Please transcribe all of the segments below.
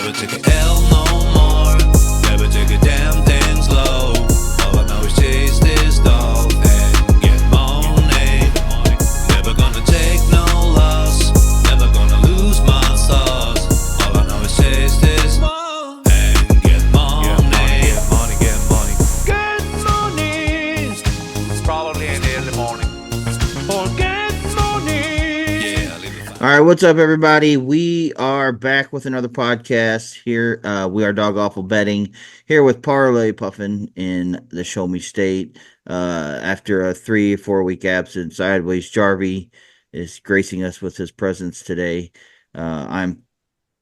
Never take a L no more. Never take a damn thing slow. All I know is chase this dog and get money. Never gonna take no loss. Never gonna lose my sauce. All I know is chase this and get money. Get money, get money, get money. It's probably in the early morning. All right, what's up, everybody? We are back with another podcast here. We are Dog Awful Betting here with Parlay Puffin in the Show Me State. After a 3 or 4 week absence, Sideways Jarvie is gracing us with his presence today. I'm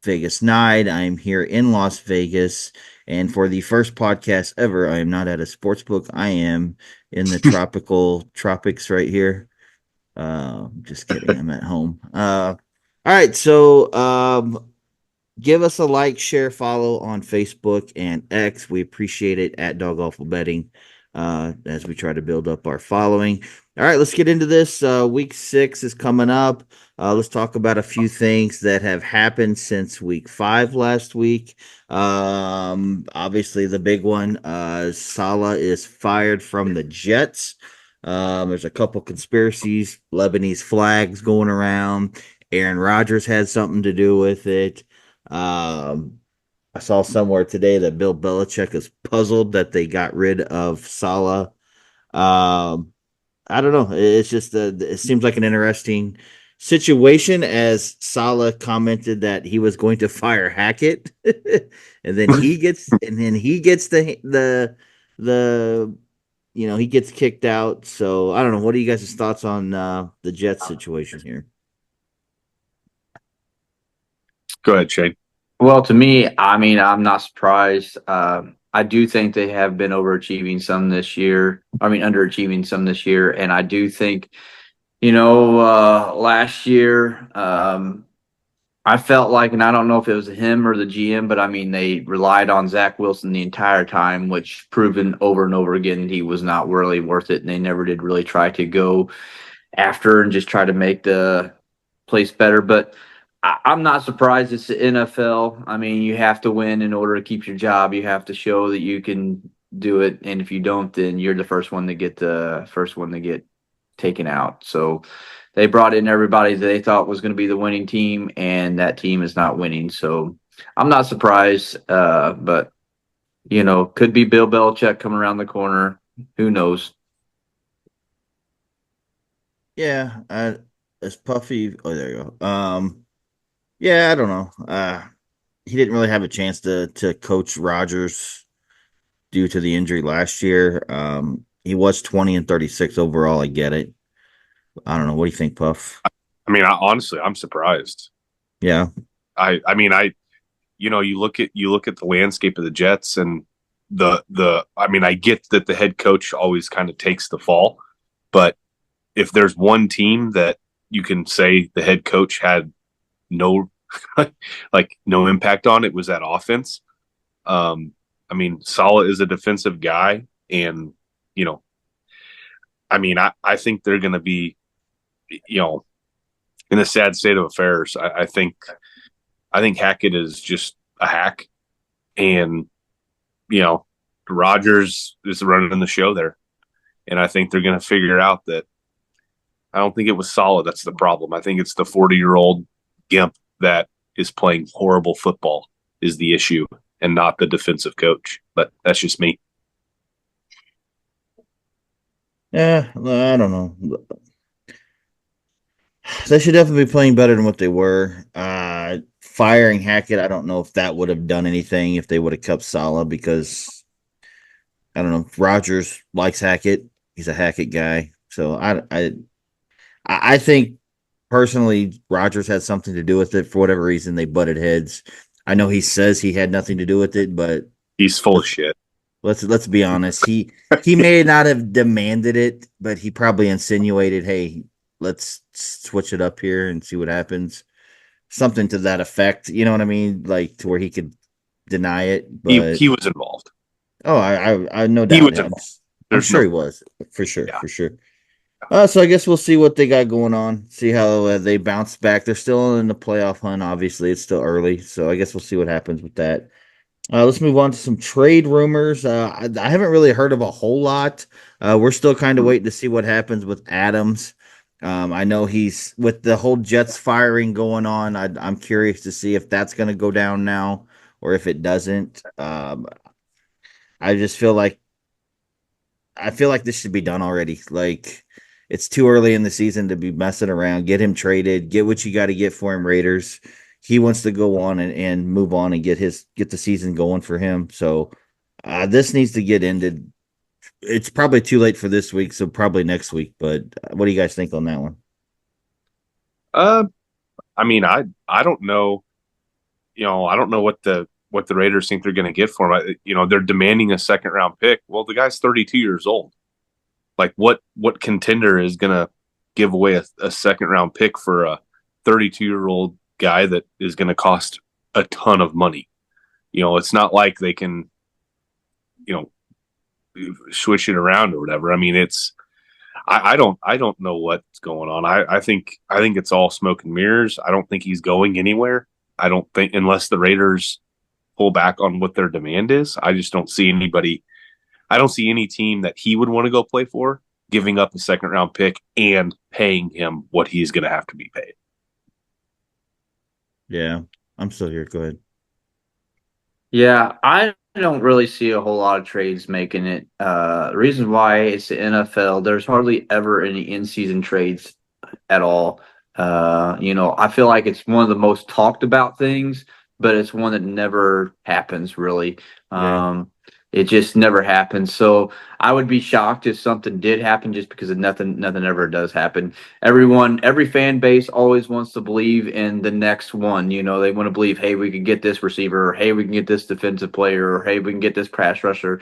Vegas Nide. I am here in Las Vegas, and for the first podcast ever, I am not at a sports book. I am in the tropics right here. Just kidding. I'm at home. All right. So, give us a like, share, follow on Facebook and X. We appreciate it at Dog Awful Betting, as we try to build up our following. All right, let's get into this. Week 6 is coming up. Let's talk about a few things that have happened since week 5 last week. Obviously the big one, Saleh is fired from the Jets. There's a couple conspiracies, Lebanese flags going around. Aaron Rodgers had something to do with it. I saw somewhere today that Bill Belichick is puzzled that they got rid of Saleh. I don't know. It's just it seems like an interesting situation, as Saleh commented that he was going to fire Hackett, and then he gets the he gets kicked out. So I don't know. What are you guys' thoughts on the Jets situation here? Go ahead, Shane. Well, to me, I mean, I'm not surprised. I do think they have been underachieving some this year. And I do think, last year, I felt like, and I don't know if it was him or the GM, but I mean, they relied on Zach Wilson the entire time, which proven over and over again he was not really worth it. And they never did really try to go after and just try to make the place better. But I'm not surprised. It's the NFL. I mean, you have to win in order to keep your job. You have to show that you can do it. And if you don't, then you're the first one to get taken out. So they brought in everybody that they thought was going to be the winning team, and that team is not winning. So I'm not surprised, but, could be Bill Belichick coming around the corner. Who knows? Yeah, it's Puffy. Oh, there you go. Yeah, I don't know. He didn't really have a chance to coach Rodgers due to the injury last year. He was 20-36 overall. I get it. I don't know. What do you think, Puff? I mean, honestly, I'm surprised. Yeah. I mean, you look at the landscape of the Jets, and I get that the head coach always kind of takes the fall, but if there's one team that you can say the head coach had no impact on, it was that offense. I mean, Saleh is a defensive guy, and I think they're going to be, in a sad state of affairs. I think Hackett is just a hack, and Rodgers is running the show there, and I think they're going to figure out that. I don't think it was Saleh that's the problem. I think it's the 40-year-old gimp that is playing horrible football is the issue, and not the defensive coach. But that's just me. Yeah, I don't know. They should definitely be playing better than what they were. Firing Hackett, I don't know if that would have done anything if they would have kept Saleh, because I don't know. Rodgers likes Hackett. He's a Hackett guy. So I think personally Rodgers had something to do with it. For whatever reason, they butted heads. I know he says he had nothing to do with it, but he's full of shit. Let's be honest. He may not have demanded it, but he probably insinuated, "Hey, let's switch it up here and see what happens." Something to that effect. You know what I mean? Like to where he could deny it. But he was involved. Oh, I no doubt. He was involved. I'm sure he was. For sure. So I guess we'll see what they got going on. See how they bounce back. They're still in the playoff hunt. Obviously, it's still early, so I guess we'll see what happens with that. Let's move on to some trade rumors. I haven't really heard of a whole lot. We're still kind of waiting to see what happens with Adams. I know he's with the whole Jets firing going on. I'm curious to see if that's going to go down now or if it doesn't. I just feel like this should be done already. Like it's too early in the season to be messing around. Get him traded. Get what you got to get for him, Raiders. He wants to go on and move on and get the season going for him. So this needs to get ended. It's probably too late for this week, so probably next week. But what do you guys think on that one? Uh, I mean, I don't know. I don't know what the Raiders think they're going to get for him. They're demanding a second round pick. Well, the guy's 32 years old. Like, what contender is going to give away a second round pick for a 32-year-old guy that is going to cost a ton of money? It's not like they can, you know, switch it around or whatever. I mean, I don't know what's going on. I think it's all smoke and mirrors. I don't think he's going anywhere. I don't think unless the Raiders pull back on what their demand is. I just don't see anybody. I don't see any team that he would want to go play for giving up a second round pick and paying him what he's going to have to be paid. Yeah, I'm still here. Go ahead. Yeah, I don't really see a whole lot of trades making it. The reason why it's the NFL, there's hardly ever any in-season trades at all. I feel like it's one of the most talked about things, but it's one that never happens really. Yeah. It just never happens. So I would be shocked if something did happen just because of nothing ever does happen. Every fan base always wants to believe in the next one. They want to believe, hey, we can get this receiver, or hey, we can get this defensive player, or hey, we can get this pass rusher.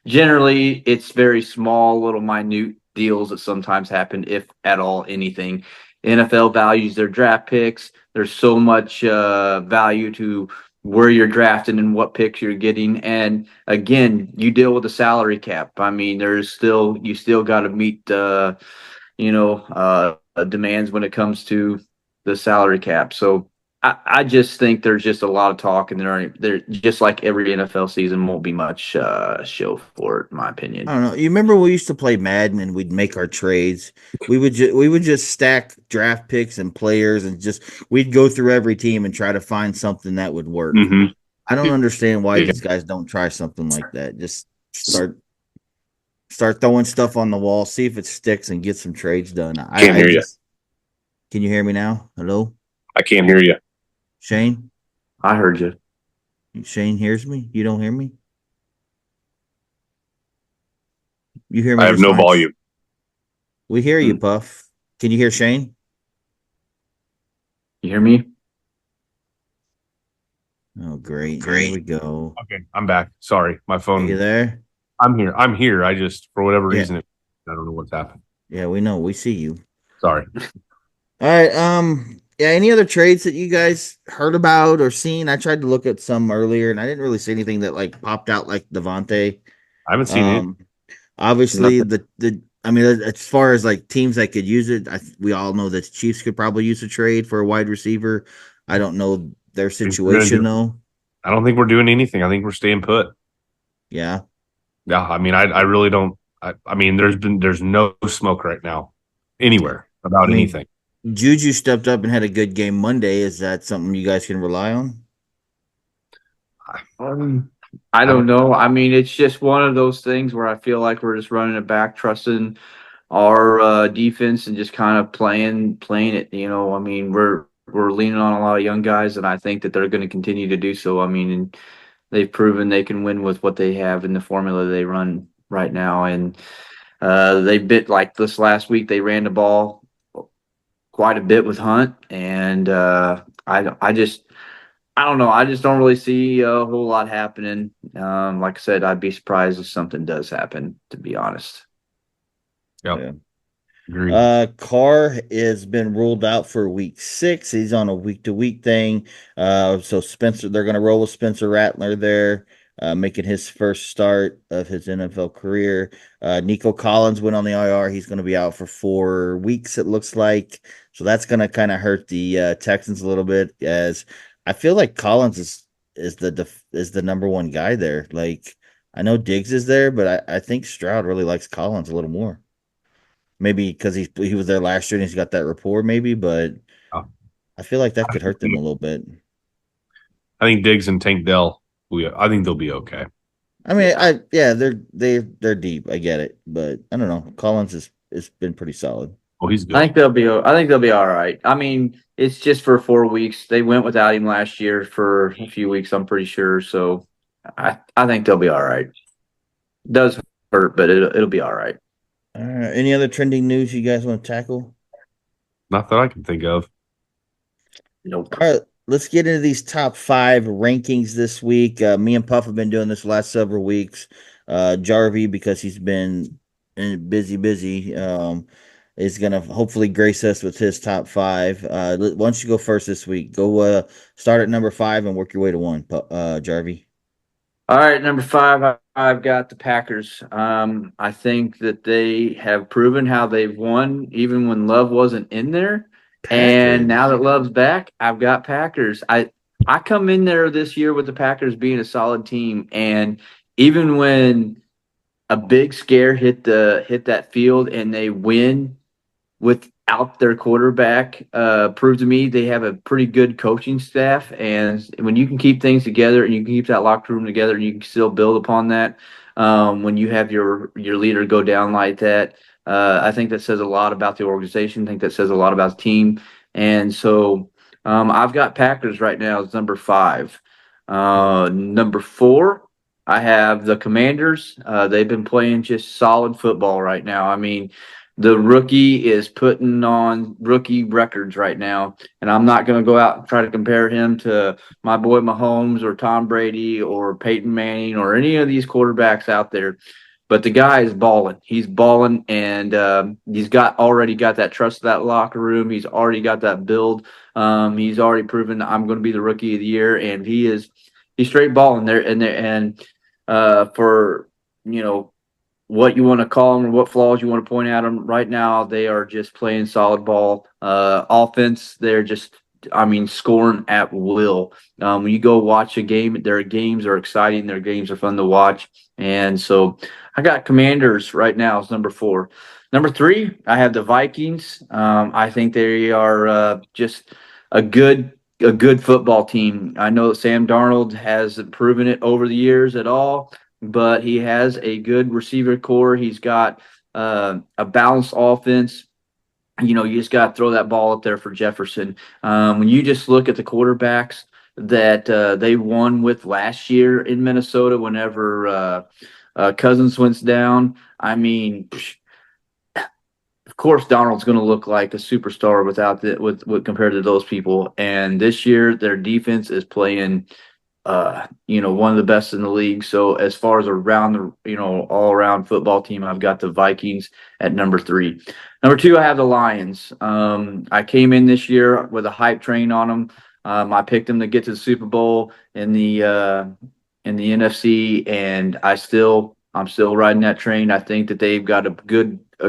Generally, it's very small, little minute deals that sometimes happen, if at all anything. NFL values their draft picks. There's so much value to where you're drafting and what picks you're getting. And again, you deal with the salary cap. I mean, you still got to meet demands when it comes to the salary cap. So I just think there's just a lot of talk, and they're just like every NFL season won't be much show for it, in my opinion. I don't know. You remember we used to play Madden and we'd make our trades. We would just stack draft picks and players and just we'd go through every team and try to find something that would work. Mm-hmm. I don't understand why Yeah. these guys don't try something like that. Just start throwing stuff on the wall, see if it sticks, and get some trades done. Can't hear you. Can you hear me now? Hello, I can't hear you. Shane. I heard you. Shane hears me. You don't hear me. You hear me? I have just no fine? volume. We hear you, Puff. Can you hear Shane? You hear me? Oh, great. Here we go. Okay, I'm back. Sorry, my Are phone. you there? I'm here. I'm here. I just, for whatever Yeah. reason, I don't know what's happened. Yeah, we know. We see you. Sorry. All right. Yeah, any other trades that you guys heard about or seen? I tried to look at some earlier and I didn't really see anything that like popped out like Devontae. I haven't seen it. Obviously I mean, as far as like teams that could use it, we all know that the Chiefs could probably use a trade for a wide receiver. I don't know their situation though. I don't think we're doing anything. I think we're staying put. Yeah. Yeah, I mean, I really don't. I mean, there's no smoke right now anywhere about I mean, anything. Juju stepped up and had a good game Monday. Is that something you guys can rely on? I don't know. I mean, it's just one of those things where I feel like we're just running it back, trusting our defense and just kind of playing it. I mean, we're leaning on a lot of young guys, and I think that they're going to continue to do so. I mean, and they've proven they can win with what they have in the formula they run right now. And they bit like this last week. They ran the ball quite a bit with Hunt, and I don't know. I just don't really see a whole lot happening. Like I said, I'd be surprised if something does happen, to be honest. Yep. Yeah. Agreed. Carr has been ruled out for week 6. He's on a week-to-week thing. So Spencer, they're going to roll with Spencer Rattler there. making his first start of his NFL career. Nico Collins went on the IR. He's going to be out for 4 weeks, it looks like. So that's going to kind of hurt the Texans a little bit, as I feel like Collins is the number one guy there. Like, I know Diggs is there, but I think Stroud really likes Collins a little more. Maybe because he was there last year and he's got that rapport, maybe, but Uh, I feel like that I could hurt them a little bit. think Diggs and Tank Dell, I think they'll be okay. I mean, they're deep. I get it, but I don't know. Collins has been pretty solid. Oh, he's good. I think they'll be all right. I mean, it's just for 4 weeks. They went without him last year for a few weeks, I'm pretty sure. So I think they'll be all right. It does hurt, but it'll be all right. All right. Any other trending news you guys want to tackle? Not that I can think of. Nope. All right, let's get into these top 5 rankings this week. Me and Puff have been doing this the last several weeks. Jarvie, because he's been busy, is gonna hopefully grace us with his top 5. Why don't you go first this week? Go start at number 5 and work your way to 1, Jarvie. All right, number 5, I've got the Packers. I think that they have proven how they've won even when Love wasn't in there. And now that Love's back, I've got Packers. I come in there this year with the Packers being a solid team, and even when a big scare hit that field and they win without their quarterback, prove to me they have a pretty good coaching staff. And when you can keep things together and you can keep that locker room together and you can still build upon that, when you have your leader go down like that, I think that says a lot about the organization. I think that says a lot about the team. And so I've got Packers right now as number 5. Number 4, I have the Commanders. They've been playing just solid football right now. I mean, the rookie is putting on rookie records right now, and I'm not going to go out and try to compare him to my boy Mahomes or Tom Brady or Peyton Manning or any of these quarterbacks out there. But the guy is balling. He's balling, and he's already got that trust of that locker room. He's already got that build. He's already proven I'm going to be the rookie of the year, and he's straight balling there. And for what you want to call them or what flaws you want to point at them, right now they are just playing solid ball. Offense, they're just, scoring at will. When you go watch a game, their games are exciting. Their games are fun to watch. And so I got Commanders right now as number 4. Number 3, I have the Vikings. I think they are just a good football team. I know that Sam Darnold hasn't proven it over the years at all, but he has a good receiver core. He's got a balanced offense. You just got to throw that ball up there for Jefferson. When you just look at the quarterbacks that they won with last year in Minnesota, whenever Cousins went down, of course Donald's going to look like a superstar with compared to those people. And this year, their defense is playing one of the best in the league. So as far as all around football team, I've got the Vikings at number 3. Number 2, I have the Lions. I came in this year with a hype train on them. I picked them to get to the Super Bowl in the NFC, and I'm still riding that train. I think that they've got a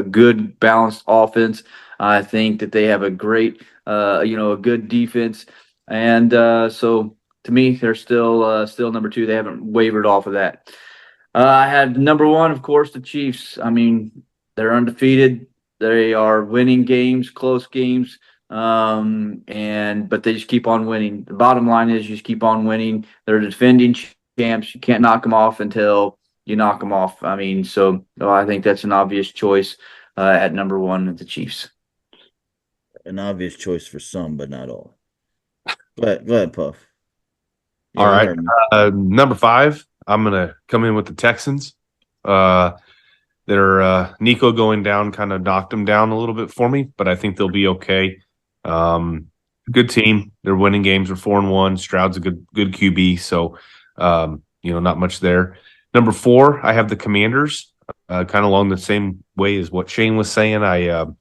good balanced offense. I think that they have a great, a good defense, and so. To me, they're still number 2. They haven't wavered off of that. I had number 1, of course, the Chiefs. They're undefeated. They are winning games, close games, but they just keep on winning. The bottom line is you just keep on winning. They're defending champs. You can't knock them off until you knock them off. So I think that's an obvious choice at number 1 at the Chiefs. An obvious choice for some, but not all. Go ahead, Puff. All right. Number 5, I'm going to come in with the Texans. Nico going down kind of knocked them down a little bit for me, but I think they'll be okay. Good team. They're winning games. They're 4-1. Stroud's a good QB, so not much there. Number 4, I have the Commanders, kind of along the same way as what Shane was saying. Jaden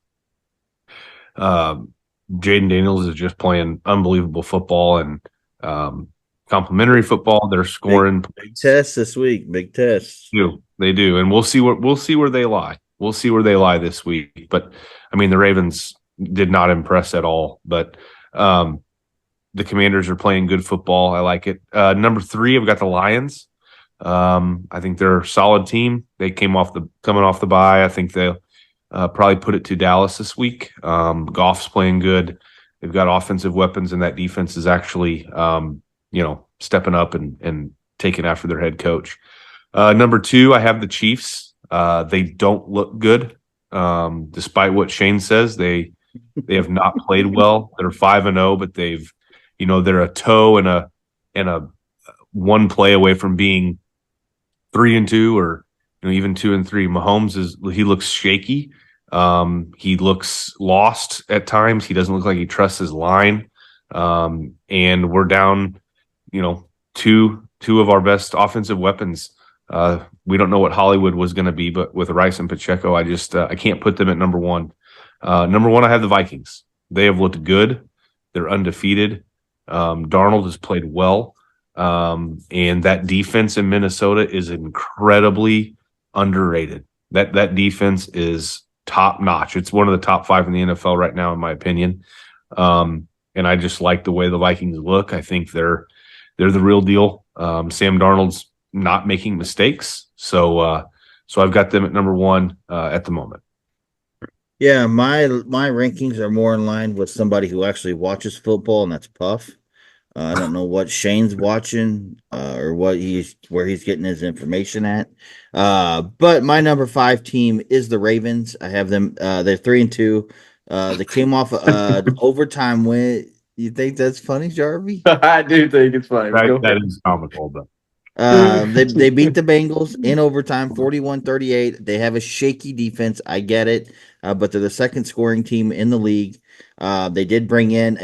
Daniels is just playing unbelievable football, and complimentary football. They're scoring. Big test this week. Big test. They do, and we'll see where they lie. We'll see where they lie this week. But I mean, the Ravens did not impress at all. But the Commanders are playing good football. I like it. Number 3, I've got the Lions. I think they're a solid team. They coming off the bye. I think they'll probably put it to Dallas this week. Goff's playing good. They've got offensive weapons, and that defense is actually stepping up and taking after their head coach. Number 2, I have the Chiefs. They don't look good, despite what Shane says. They have not played well. They're 5-0, but they're a toe and a one play away from being 3-2 or even 2-3. Mahomes he looks shaky. He looks lost at times. He doesn't look like he trusts his line. And we're down, two of our best offensive weapons. We don't know what Hollywood was going to be, but with Rice and Pacheco, I can't put them at number 1. Number 1, I have the Vikings. They have looked good. They're undefeated. Darnold has played well. And that defense in Minnesota is incredibly underrated. That defense is top notch. It's one of the top 5 in the NFL right now, in my opinion. And I just like the way the Vikings look. I think they're the real deal. Sam Darnold's not making mistakes. So I've got them at number 1 at the moment. Yeah, my rankings are more in line with somebody who actually watches football, and that's Puff. I don't know what Shane's watching or where he's getting his information at. But my number 5 team is the Ravens. I have them. They're 3-2. They came off an overtime win. You think that's funny, Jarvie? I do think it's funny. That is comical, but they beat the Bengals in overtime, 41-38. They have a shaky defense. I get it, but they're the second scoring team in the league. They did bring in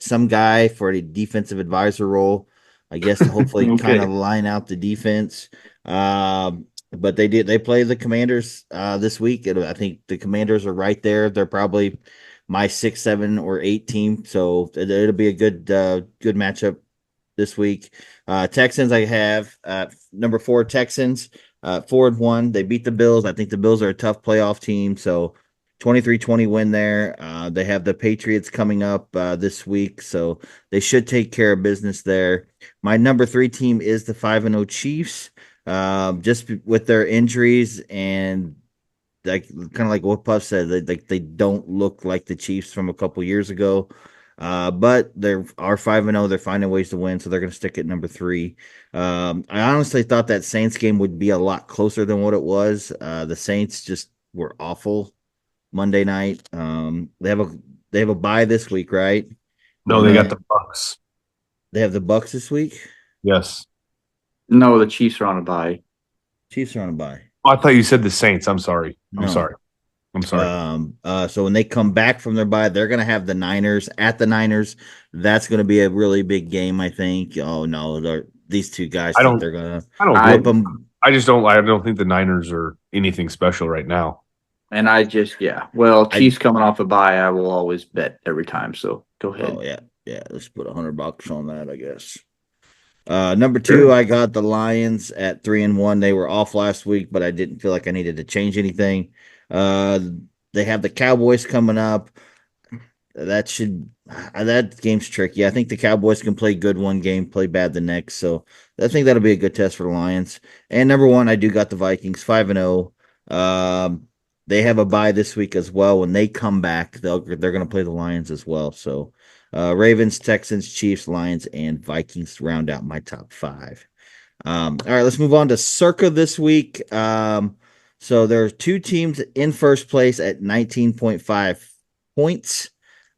some guy for a defensive advisor role, I guess, to hopefully kind of line out the defense. But they play the Commanders this week. I think the Commanders are right there. They're probably my 6, 7, or 8 team, so it'll be a good matchup this week. Texans, I have number 4 Texans, 4-1. They beat the Bills. I think the Bills are a tough playoff team, so 23-20 win there. They have the Patriots coming up this week, so they should take care of business there. My number 3 team is the 5-0 Chiefs. Just with their injuries and kind of like what Puff said, they don't look like the Chiefs from a couple years ago. But they are 5-0. They're finding ways to win, so they're going to stick at number 3. I honestly thought that Saints game would be a lot closer than what it was. The Saints just were awful Monday night. They have a bye this week, right? No, they got the Bucks. They have the Bucks this week? Yes. No, the Chiefs are on a bye. Chiefs are on a bye. Oh, I thought you said the Saints. I'm sorry. No. I'm sorry. So when they come back from their bye, they're going to have the Niners at the Niners. That's going to be a really big game, I think. Oh no, these two guys think they're going to whip them. I don't think the Niners are anything special right now. And Chiefs coming off a bye, I will always bet every time. So go ahead. Oh yeah. Let's put $100 on that, I guess. Number 2, I got the Lions at 3-1. They were off last week, but I didn't feel like I needed to change anything. They have the Cowboys coming up. That game's tricky. I think the Cowboys can play good one game, play bad the next. So I think that'll be a good test for the Lions. And number 1, I do got the Vikings 5-0. They have a bye this week as well. When they come back, they're going to play the Lions as well. So Ravens, Texans, Chiefs, Lions, and Vikings round out my top 5. All right, let's move on to Circa this week. So there are 2 teams in first place at 19.5 points.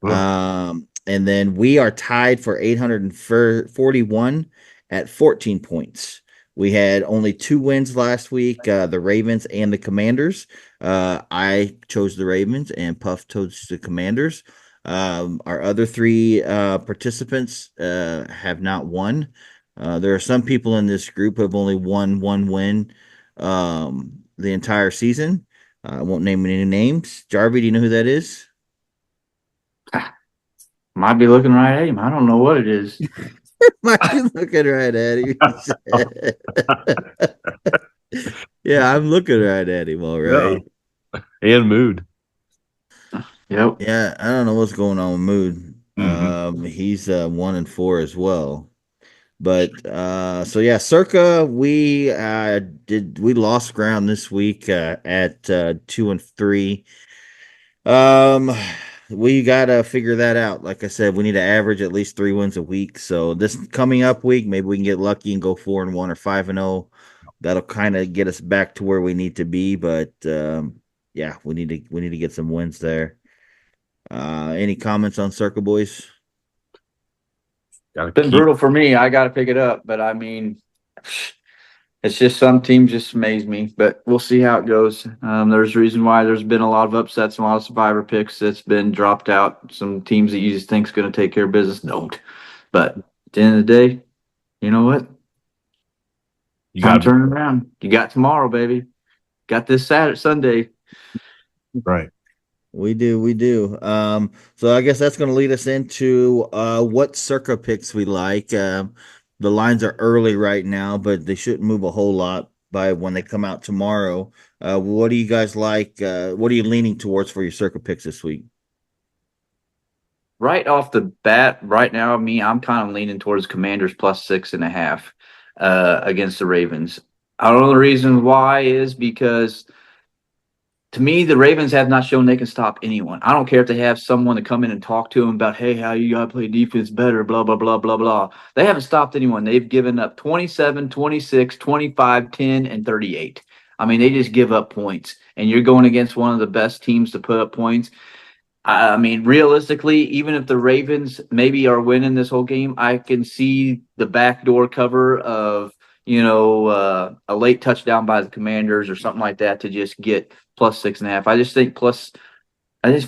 And then we are tied for 841 at 14 points. We had only 2 wins last week, the Ravens and the Commanders. I chose the Ravens and Puff chose the Commanders. Our other 3 participants have not won. There are some people in this group who have only won 1 win the entire season. I won't name any names. Jarvie, do you know who that is? Might be looking right at him. I don't know what it is. Why are you looking right at him? Yeah, I'm looking right at him. All Yeah. right. And mood. Yep. Yeah, I don't know what's going on with Mood. Hmm. He's 1-4 as well. But so yeah, Circa, we lost ground this week at 2-3. Um, we gotta figure that out. Like I said, we need to average at least 3 wins a week. So this coming up week, maybe we can get lucky and go 4-1 or 5-0. That'll kind of get us back to where we need to be. But yeah, we need to get some wins there. Any comments on Circa boys? Gotta Been keep. brutal for me. I got to pick it up, but I mean, it's just some teams just amaze me. But we'll see how it goes. There's a reason why there's been a lot of upsets, and a lot of survivor picks that's been dropped out. Some teams that you just think is going to take care of business don't. But at the end of the day, you know what? You Time got to turn it around. You got tomorrow, baby. Got this Saturday, Sunday. right. We do, we do. So I guess that's going to lead us into what Circa picks we like. The lines are early right now, but they shouldn't move a whole lot by when they come out tomorrow. What do you guys like? What are you leaning towards for your Circa picks this week? Right off the bat, right now, I'm kind of leaning towards Commanders plus 6.5 against the Ravens. I don't know the reason why is because to me, the Ravens have not shown they can stop anyone. I don't care if they have someone to come in and talk to them about, hey, how you got to play defense better, blah, blah, blah, blah, blah. They haven't stopped anyone. They've given up 27, 26, 25, 10, and 38. I mean, they just give up points. And you're going against one of the best teams to put up points. I mean, realistically, even if the Ravens maybe are winning this whole game, I can see the backdoor cover of, a late touchdown by the Commanders or something like that to just get plus 6.5. I just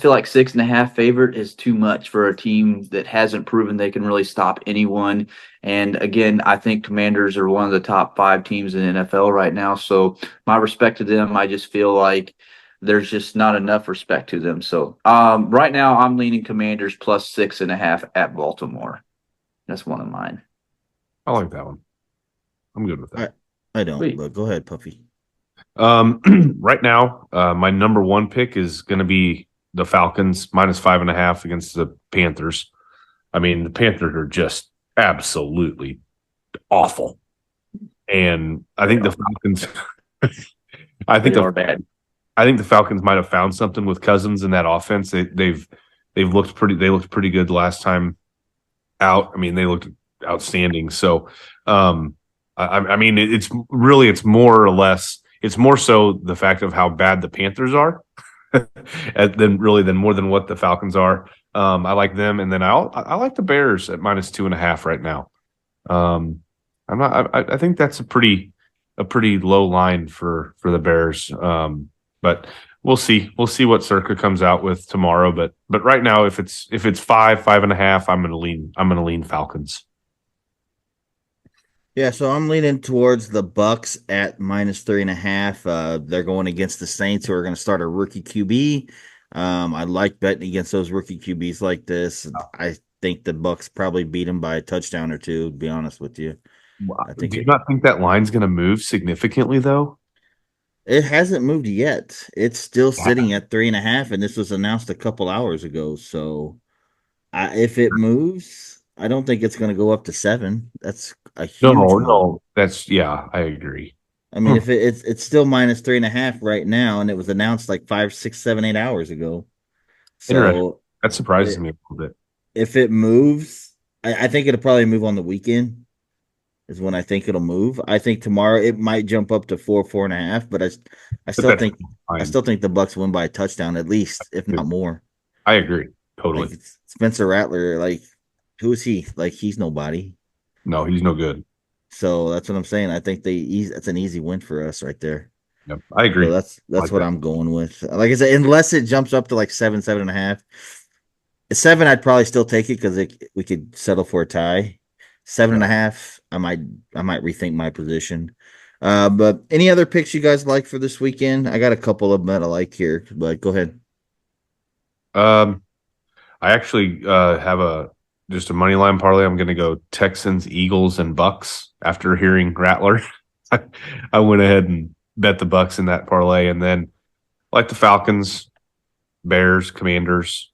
feel like 6.5 favorite is too much for a team that hasn't proven they can really stop anyone. And again, I think Commanders are one of the top 5 teams in the NFL right now. So my respect to them, I just feel like there's just not enough respect to them. So right now I'm leaning Commanders plus 6.5 at Baltimore. That's one of mine. I like that one. I'm good with that. I don't, Sweet. but go ahead, Puffy. Right now, my number one pick is going to be the Falcons minus 5.5 against the Panthers. I mean, the Panthers are just absolutely awful, and I think the Falcons. They are bad. I think the Falcons might have found something with Cousins in that offense. They've looked pretty. They looked pretty good last time out. I mean, they looked outstanding. So, I mean, it's more or less. It's more so the fact of how bad the Panthers are, than more than what the Falcons are. I like them, and then I like the Bears at minus 2.5 right now. I think that's a pretty low line for the Bears. But we'll see. We'll see what Circa comes out with tomorrow. But right now, if it's 5.5, I'm gonna lean Falcons. Yeah, so I'm leaning towards the Bucks at minus 3.5. They're going against the Saints, who are going to start a rookie QB. I like betting against those rookie QBs like this. I think the Bucks probably beat them by a touchdown or two. To be honest with you, Do you not think that line's going to move significantly though? it hasn't moved yet. It's still sitting at 3.5, and this was announced a couple hours ago. So, if it moves, I don't think it's going to go up to 7. That's a huge move. No. I agree. I mean, if it's still minus 3.5 right now, and it was announced like 5, 6, 7, 8 hours ago. So That surprises me a little bit. if it moves, I think it'll probably move on the weekend. Is when I think it'll move. I think tomorrow it might jump up to 4.5, but I still think the Bucks win by a touchdown at least, if not more. I agree totally. Like Spencer Rattler, like who is he? Like he's nobody. No, he's no good. So that's what I'm saying. I think that's an easy win for us right there. Yep, I agree. So that's like what that. I'm going with. Like I said, unless it jumps up to like 7, 7.5. 7, I'd probably still take it because we could settle for a tie. 7.5, I might rethink my position. But any other picks you guys like for this weekend? I got a couple of them that I like here, but go ahead. I actually have just a money line parlay. I'm going to go Texans, Eagles, and Bucks. After hearing Rattler, I went ahead and bet the Bucks in that parlay, and then like the Falcons, Bears, Commanders.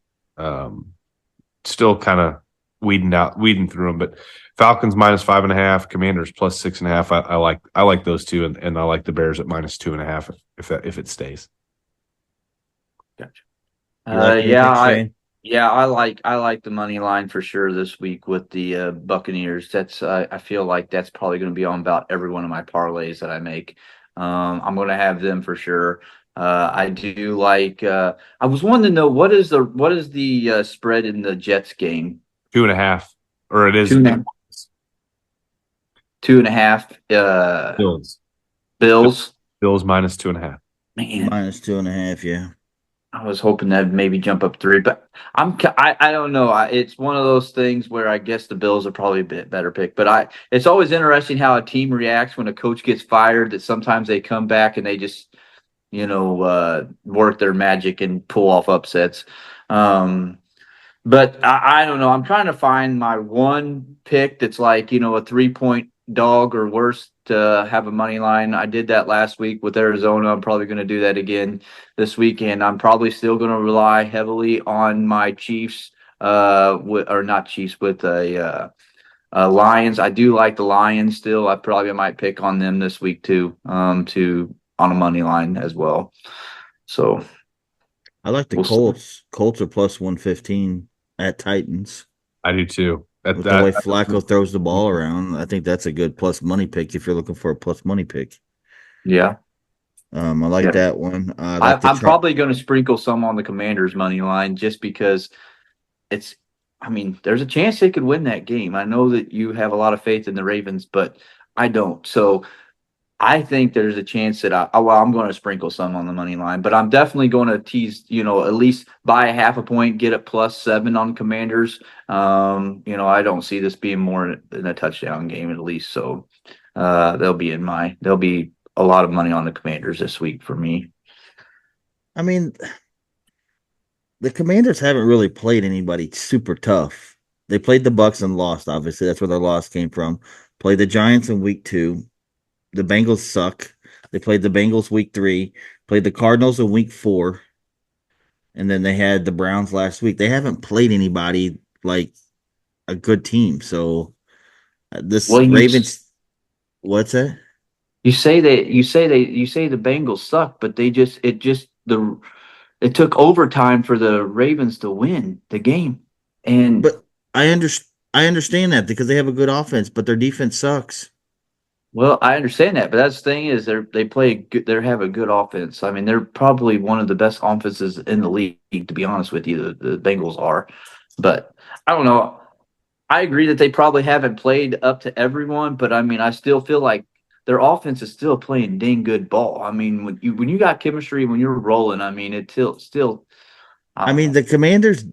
Still kind of weeding through them, but Falcons -5.5, Commanders +6.5. I like those two, and I like the Bears at -2.5 if it stays. Gotcha. You like any picks, Shane? I like the money line for sure this week with the Buccaneers. That's I feel like that's probably going to be on about every one of my parlays that I make. I'm going to have them for sure. I do like. I was wanting to know what is the spread in the Jets game? 2.5, or it is 2.5. 2.5. Bills. Bills. Bills -2.5. Man, -2.5. Yeah. I was hoping that maybe jump up 3, but I don't know. It's one of those things where I guess the Bills are probably a bit better pick. But it's always interesting how a team reacts when a coach gets fired. That sometimes they come back and they just work their magic and pull off upsets. But I don't know. I'm trying to find my one pick that's like, a 3-point dog or worse to have a money line. I did that last week with Arizona. I'm probably going to do that again this weekend. I'm probably still going to rely heavily on my Chiefs, with Lions. I do like the Lions still. I probably might pick on them this week too, on a money line as well. So I like the Colts. Colts are +115 at Titans. I do too. With the way Flacco throws the ball around, I think that's a good plus money pick if you're looking for a plus money pick. Yeah. I like that one. I'm probably going to sprinkle some on the Commanders money line just because there's a chance they could win that game. I know that you have a lot of faith in the Ravens, but I don't. So I think there's a chance that I'm going to sprinkle some on the money line, but I'm definitely going to tease, at least buy a half a point, get it +7 on Commanders. I don't see this being more than a touchdown game at least. So there'll be a lot of money on the Commanders this week for me. I mean, the Commanders haven't really played anybody super tough. They played the Bucks and lost, obviously. That's where their loss came from. Played the Giants in week 2. The Bengals suck. They played the Bengals week 3, played the Cardinals in week 4, and then they had the Browns last week. They haven't played anybody like a good team. So Ravens. What's that? You say the Bengals suck, but it took overtime for the Ravens to win the game. But I understand that because they have a good offense, but their defense sucks. Well, I understand that, but that's the thing is they have a good offense. I mean, they're probably one of the best offenses in the league, to be honest with you. The Bengals are, but I don't know. I agree that they probably haven't played up to everyone, but I still feel like their offense is still playing dang good ball. When you got chemistry, when you're rolling, it's still. The Commanders'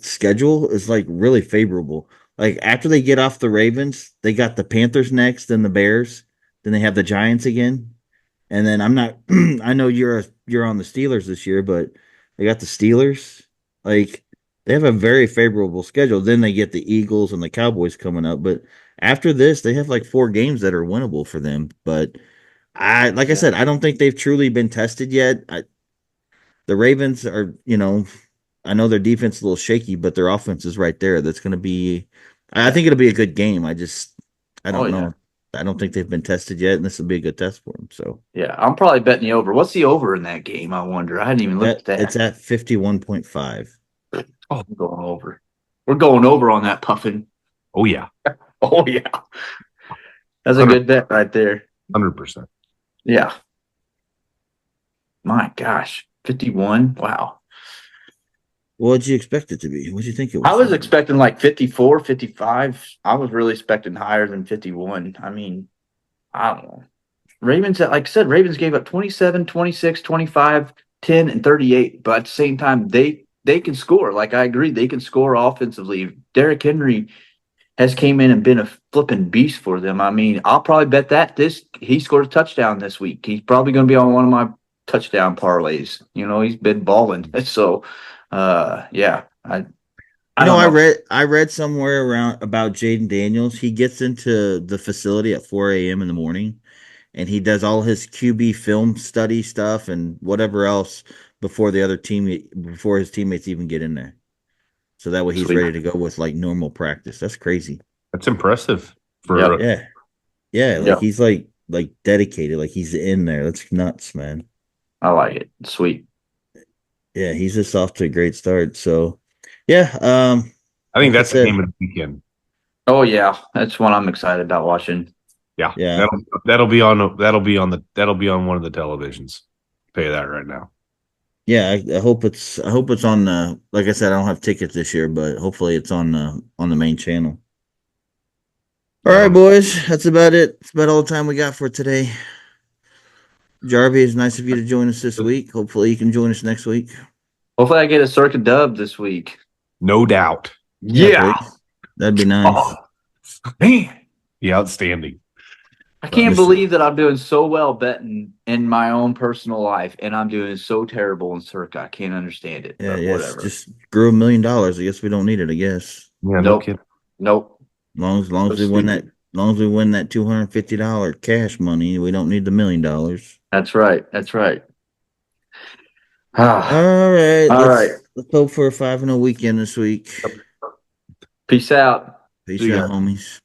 schedule is really favorable. After they get off the Ravens, they got the Panthers next, then the Bears, then they have the Giants again. And then I know you're on the Steelers this year, but they got the Steelers. They have a very favorable schedule. Then they get the Eagles and the Cowboys coming up. But after this, they have 4 games that are winnable for them. But I said, I don't think they've truly been tested yet. The Ravens are, I know their defense is a little shaky, but their offense is right there. That's going to be, I think it'll be a good game. I don't know. I don't think they've been tested yet, and this will be a good test for them. So yeah, I'm probably betting the over. What's the over in that game? I wonder. I hadn't even looked at that. It's at 51.5. Oh, I'm going over. We're going over on that, Puffin. Oh yeah. Oh yeah. That's a good bet right there. 100%. Yeah. My gosh, 51. Wow. What did you expect it to be? What did you think it was? I was expecting 54, 55. I was really expecting higher than 51. I don't know. Ravens, like I said, Ravens gave up 27, 26, 25, 10, and 38. But at the same time, they can score. I agree, they can score offensively. Derrick Henry has came in and been a flipping beast for them. I'll probably bet that he scored a touchdown this week. He's probably going to be on one of my touchdown parlays. He's been balling. So, yeah. I don't know. I read somewhere around about Jaden Daniels. He gets into the facility at 4 a.m. in the morning, and he does all his QB film study stuff and whatever else before his teammates even get in there. So that way he's Sweet. ready to go with like normal practice. That's crazy. That's impressive for Yep. Yeah. Yeah, like Yep. he's like dedicated, like he's in there. That's nuts, man. I like it. Sweet. Yeah, he's just off to a great start. So yeah, I think like I that's the said, game of the weekend. Oh yeah, that's one I'm excited about watching. Yeah, yeah. that'll be on one of the televisions. Pay that right now. Yeah, I hope it's on the, like I said, I don't have tickets this year, but hopefully it's on the main channel. All right, boys, that's about it. That's about all the time we got for today. Jarvie, it's nice of you to join us this week. Hopefully you can join us next week. Hopefully I get a circa dub this week. No doubt. Yeah. Please. That'd be nice. Oh, Man, yeah, outstanding. I can't Mr. believe that I'm doing so well betting in my own personal life, and I'm doing so terrible in circa. I can't understand it. Yeah, But yes. whatever. Just grew $1 million. I guess we don't need it, I guess. Yeah, no Nope. kidding. Nope. Long as we win that, Stupid. long as we win that $250 cash money, we don't need the $1 million. That's right. That's right. All right, All right. let's hope for a 5-0 weekend this week. Peace out. Peace See ya. out, homies.